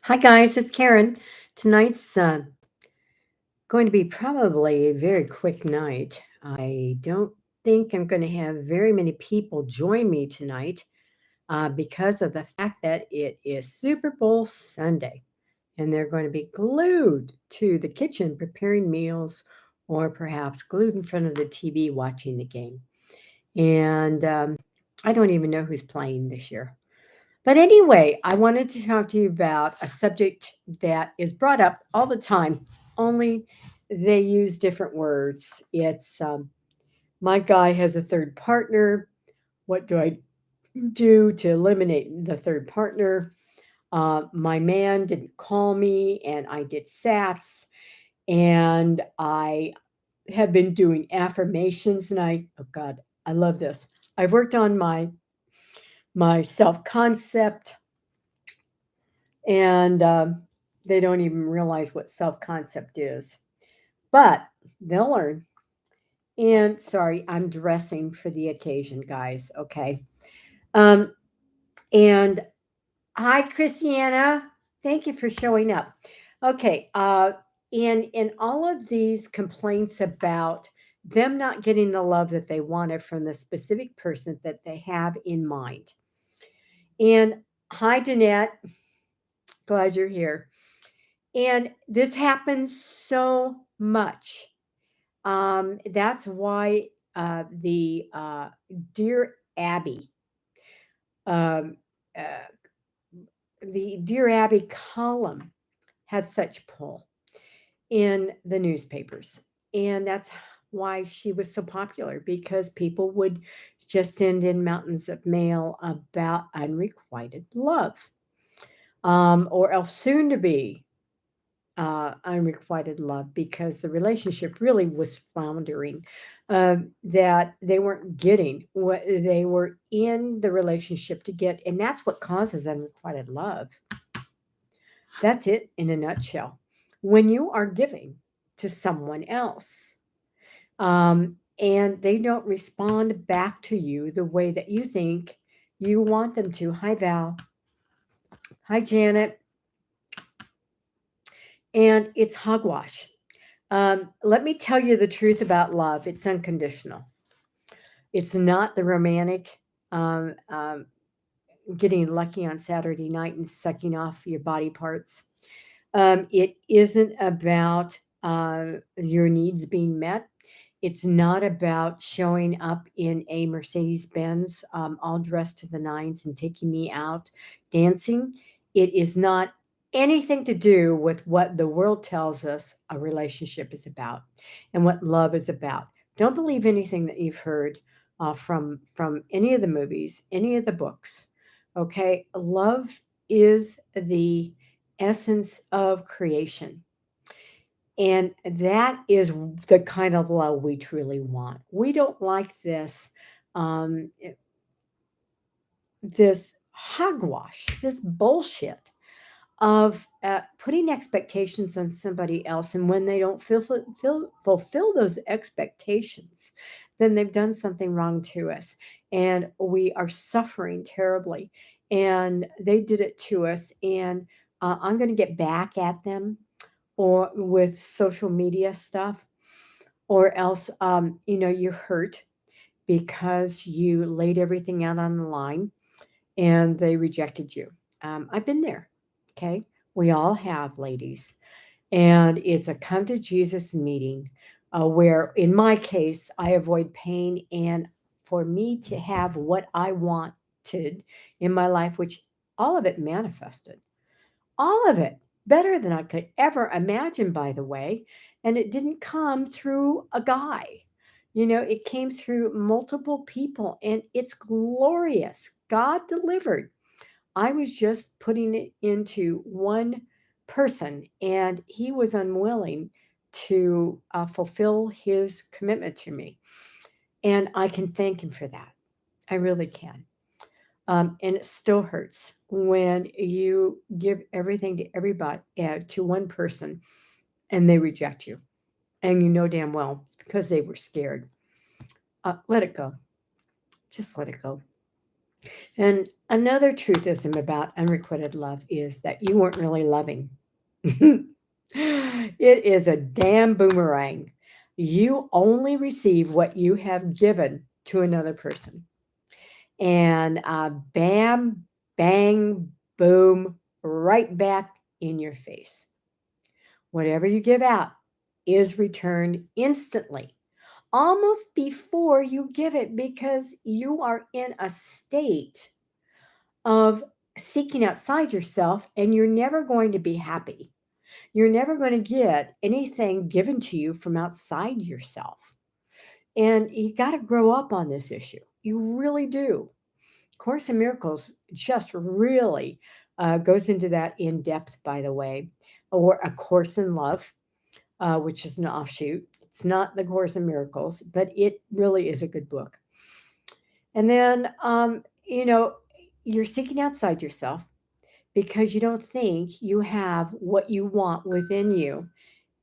Hi, guys, it's Karen. Tonight's going to be probably a very quick night. I don't think I'm going to have very many people join me tonight because of the fact that it is Super Bowl Sunday and they're going to be glued to the kitchen preparing meals or perhaps glued in front of the TV watching the game. And I don't even know who's playing this year. But anyway, I wanted to talk to you about a subject that is brought up all the time, only they use different words. It's my guy has a third partner. What do I do to eliminate the third partner? My man didn't call me and I did SATs and I have been doing affirmations and oh God, I love this. I've worked on my self concept and they don't even realize what self concept is. But they'll learn. And sorry, I'm dressing for the occasion, guys. Okay. Um, and hi, Christiana. Thank you for showing up. Okay. In all of these complaints about them not getting the love that they wanted from the specific person that they have in mind. And hi, Danette. Glad you're here. And this happens so much. That's why the Dear Abby, um, uh, the Dear Abby column had such pull in the newspapers. And that's why she was so popular because people would just send in mountains of mail about unrequited love or else soon to be unrequited love because the relationship really was floundering. That they weren't getting what they were in the relationship to get, and that's what causes unrequited love. That's it in a nutshell. When you are giving to someone else, and they don't respond back to you the way that you think you want them to. Hi, Val. Hi, Janet. And it's hogwash. Let me tell you the truth about love. It's unconditional. It's not the romantic um, um, getting lucky on Saturday night and sucking off your body parts. It isn't about your needs being met. It's not about showing up in a Mercedes Benz all dressed to the nines and taking me out dancing. It is not anything to do with what the world tells us a relationship is about and what love is about. Don't believe anything that you've heard from any of the movies, any of the books. Okay, love is the essence of creation. And that is the kind of love we truly want. We don't like um, eh, this hogwash, this bullshit of putting expectations on somebody else. And when they don't fulfill those expectations, then they've done something wrong to us. And we are suffering terribly. And they did it to us. And I'm going to get back at them or with social media stuff, or else, you hurt because you laid everything out on the line and they rejected you. I've been there. Okay. We all have, ladies. And it's a come to Jesus meeting where, in my case, I avoid pain. And for me to have what I wanted in my life, which all of it manifested, all of it better than I could ever imagine, by the way. And it didn't come through a guy. It came through multiple people and it's glorious. God delivered. I was just putting it into one person and he was unwilling to fulfill his commitment to me. And I can thank him for that. I really can. And it still hurts when you give everything to everybody, to one person, and they reject you. And you know damn well it's because they were scared. Let it go. Just let it go. And Another truthism about unrequited love is that you weren't really loving. It is a damn boomerang. You only receive what you have given to another person. And bam, bang, boom, right back in your face. Whatever you give out is returned instantly, almost before you give it, because you are in a state of seeking outside yourself and you're never going to be happy. You're never going to get anything given to you from outside yourself. And you got to grow up on this issue. You really do. Course in Miracles just really goes into that in depth, by the way, or A Course in Love, which is an offshoot. It's not the Course in Miracles, but it really is a good book. And then, you're seeking outside yourself because you don't think you have what you want within you.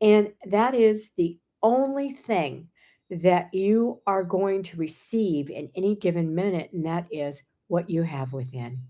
And that is the only thing that you are going to receive in any given minute, and that is what you have within.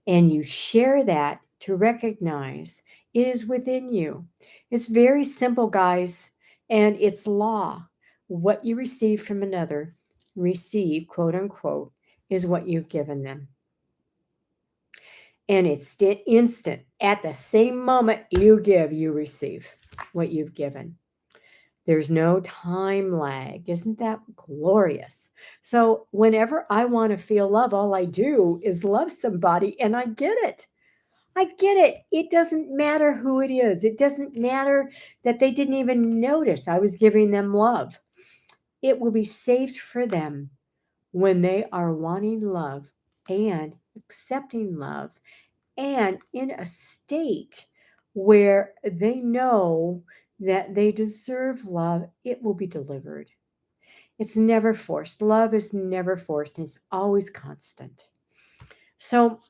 And you share that to recognize it is within you. It's very simple, guys, and it's law. What you receive from another, receive, quote unquote, is what you've given them. And it's instant. At the same moment you give, you receive what you've given. There's no time lag. Isn't that glorious? So, whenever I want to feel love, all I do is love somebody and I get it. I get it. It doesn't matter who it is. It doesn't matter that they didn't even notice I was giving them love. It will be saved for them when they are wanting love and accepting love and in a state where they know that they deserve love. It will be delivered. It's never forced. Love is never forced. It's always constant. So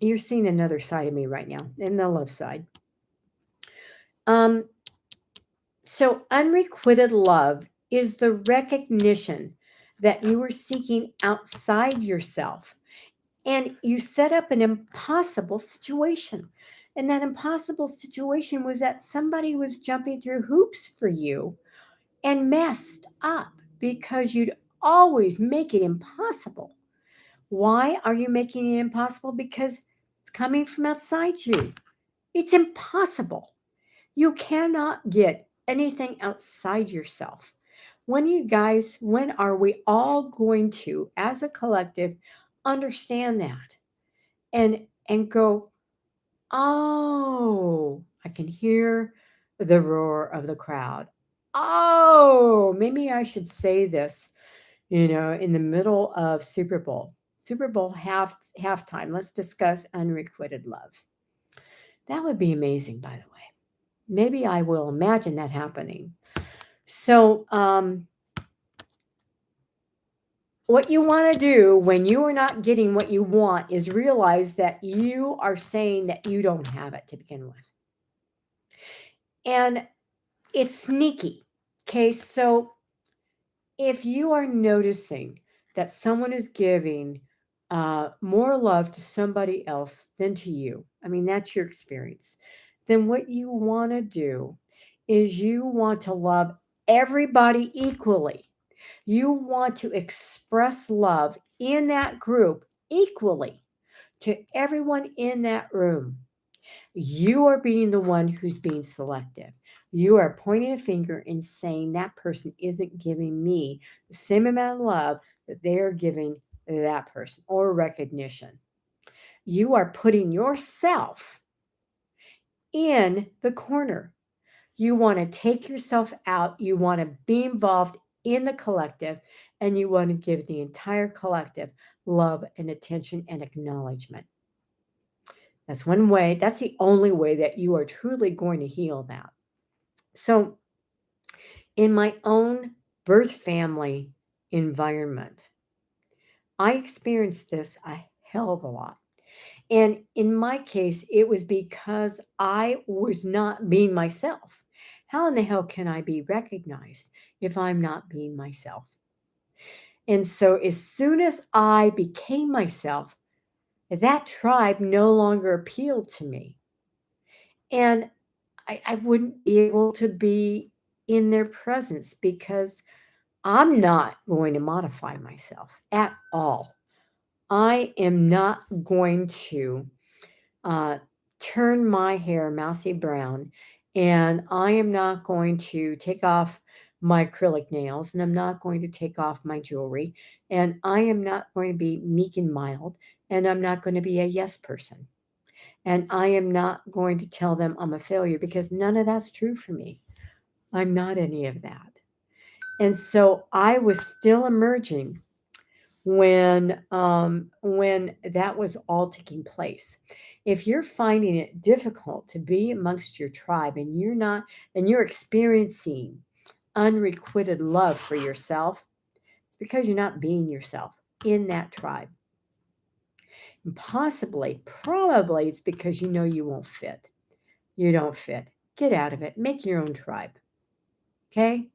you're seeing another side of me right now, in the love side. Um, so unrequited love is the recognition that you are seeking outside yourself, and you set up an impossible situation. And that impossible situation was that somebody was jumping through hoops for you and messed up because you'd always make it impossible. Why are you making it impossible? Because it's coming from outside you. It's impossible. You cannot get anything outside yourself. When are we all going to, as a collective, understand that and go, oh, I can hear the roar of the crowd. Oh, maybe I should say this, in the middle of Super Bowl. Super Bowl halftime. Let's discuss unrequited love. That would be amazing, by the way. Maybe I will imagine that happening. So, what you want to do when you are not getting what you want is realize that you are saying that you don't have it to begin with. And it's sneaky. Okay, so if you are noticing that someone is giving more love to somebody else than to you, I mean, that's your experience, then what you want to do is you want to love everybody equally. You want to express love in that group equally to everyone in that room. You are being the one who's being selective. You are pointing a finger and saying that person isn't giving me the same amount of love that they are giving that person, or recognition. You are putting yourself in the corner. You want to take yourself out. You want to be involved in the collective, and you want to give the entire collective love and attention and acknowledgement. That's one way. That's the only way that you are truly going to heal that. So, in my own birth family environment, I experienced this a hell of a lot. And in my case, it was because I was not being myself. How in the hell can I be recognized if I'm not being myself? And so, as soon as I became myself, that tribe no longer appealed to me. And I wouldn't be able to be in their presence because I'm not going to modify myself at all. I am not going to uh, turn my hair mousy brown, and I am not going to take off my acrylic nails, and I'm not going to take off my jewelry, and I am not going to be meek and mild, and I'm not going to be a yes person. And I am not going to tell them I'm a failure because none of that's true for me. I'm not any of that. And so I was still emerging when that was all taking place. If you're finding it difficult to be amongst your tribe and you're experiencing unrequited love for yourself, it's because you're not being yourself in that tribe. And possibly, probably it's because you know you won't fit. You don't fit. Get out of it. Make your own tribe. Okay?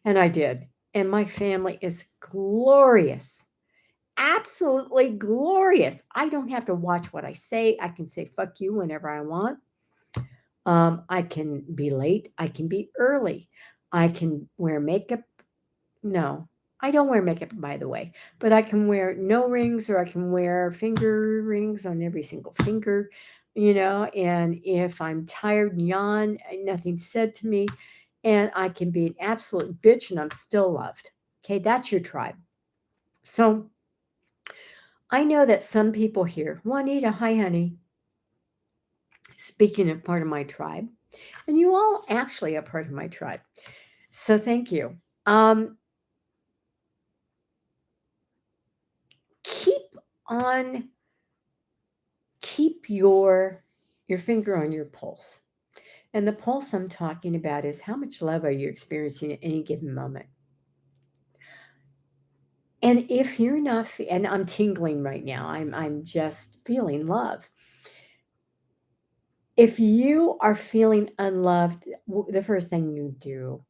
And I did. And my family is glorious. Absolutely glorious. I don't have to watch what I say. I can say fuck you whenever I want. I can be late. I can be early. I can wear makeup. No, I don't wear makeup, by the way, but I can wear no rings or I can wear finger rings on every single finger, and if I'm tired and yawn, nothing's said to me, and I can be an absolute bitch and I'm still loved. Okay, that's your tribe. So I know that some people here, Juanita, hi, honey, speaking of part of my tribe, and you all actually are part of my tribe. So thank you. Um, keep on, keep your finger on your pulse. And the pulse I'm talking about is how much love are you experiencing at any given moment? And if you're not, and I'm tingling right now, I'm just feeling love. If you are feeling unloved, the first thing you do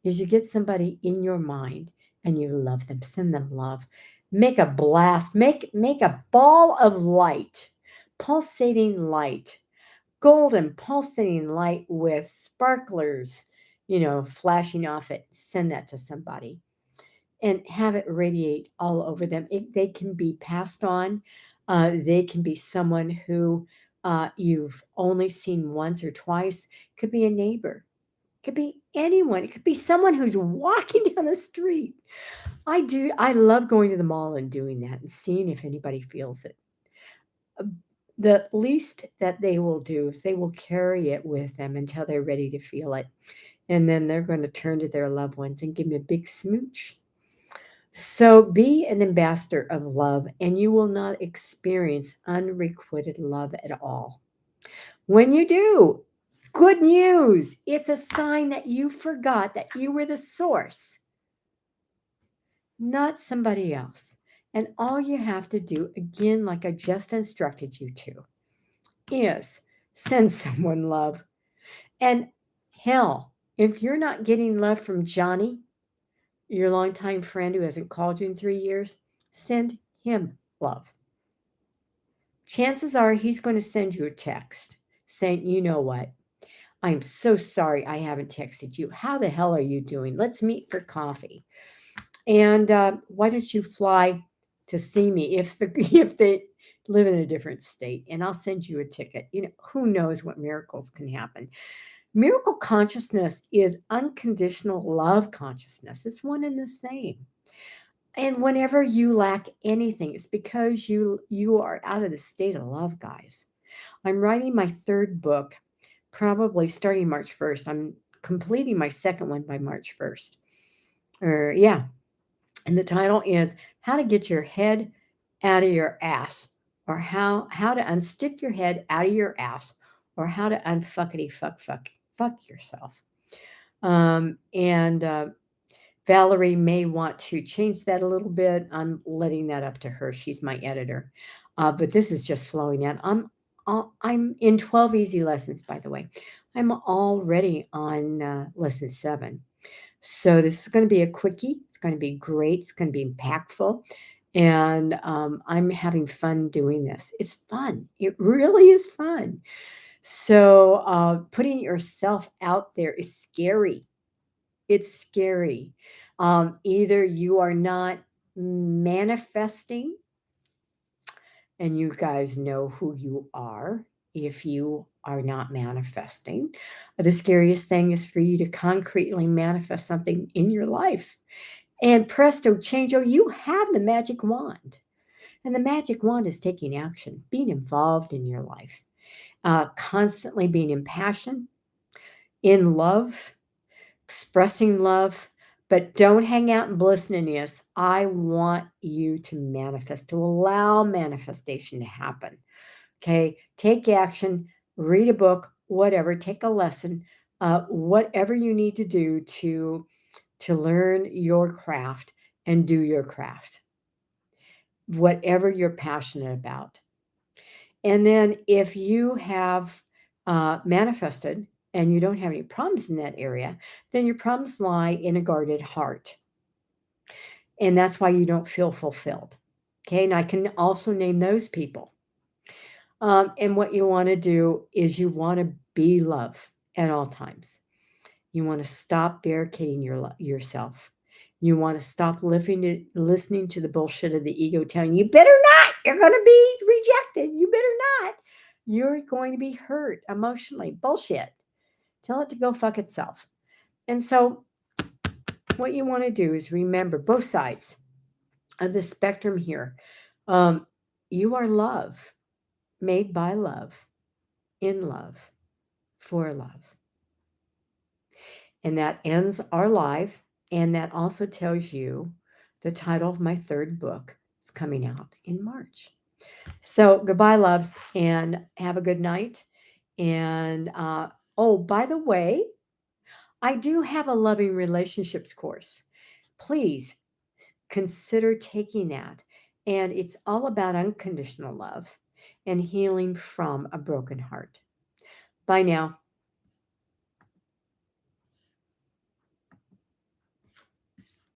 is you get somebody in your mind and you love them, send them love. Make a blast, make a ball of light, pulsating light, golden pulsating light with sparklers, flashing off it. Send that to somebody and have it radiate all over them. They can be passed on. They can be someone who you've only seen once or twice. Could be a neighbor. Could be anyone. It could be someone who's walking down the street. I do. I love going to the mall and doing that and seeing if anybody feels it. Uh, The least that they will do is they will carry it with them until they're ready to feel it. And then they're going to turn to their loved ones and give me a big smooch. So be an ambassador of love, and you will not experience unrequited love at all. When you do, good news. It's a sign that you forgot that you were the source, not somebody else. And all you have to do, again, like I just instructed you to, is send someone love. And hell, if you're not getting love from Johnny, your longtime friend who hasn't called you in 3 years, send him love. Chances are he's going to send you a text saying, you know what? I'm so sorry I haven't texted you. How the hell are you doing? Let's meet for coffee. And why don't you fly to see me if if they live in a different state, and I'll send you a ticket. Who knows what miracles can happen. Miracle consciousness is unconditional love consciousness. It's one and the same. And whenever you lack anything, it's because you are out of the state of love, guys. I'm writing my third book, probably starting March 1st. I'm completing my second one by March 1st. Or yeah, and the title is How to Get Your Head Out of Your Ass, or how to unstick your head out of your ass, or how to unfuckity fuck yourself. And Valerie may want to change that a little bit. I'm letting that up to her. She's my editor. But this is just flowing out. I'm in 12 easy lessons, by the way. I'm already on lesson 7. So this is going to be a quickie. It's going to be great. It's going to be impactful. And I'm having fun doing this. It's fun. It really is fun. So putting yourself out there is scary. It's scary. Either you are not manifesting, and you guys know who you are if you are not manifesting. The scariest thing is for you to concretely manifest something in your life. And presto, changeo, you have the magic wand. And the magic wand is taking action, being involved in your life, constantly being in passion, in love, expressing love, but don't hang out in blissness. I want you to manifest, to allow manifestation to happen. Okay, take action, read a book, whatever, take a lesson, whatever you need to do to learn your craft and do your craft, whatever you're passionate about. And then if you have manifested and you don't have any problems in that area, then your problems lie in a guarded heart. And that's why you don't feel fulfilled. Okay, and I can also name those people. And what you want to do is you want to be love at all times. You want to stop barricading yourself. You want to stop listening to the bullshit of the ego telling you, better not, you're going to be rejected. You better not. You're going to be hurt emotionally. Bullshit. Tell it to go fuck itself. And so, what you want to do is remember both sides of the spectrum here. Um, you are love, made by love, in love, for love. And that ends our live. And that also tells you the title of my third book. It's coming out in March. So goodbye, loves, and have a good night. And oh, by the way, I do have a loving relationships course. Please consider taking that. And it's all about unconditional love and healing from a broken heart. Bye now.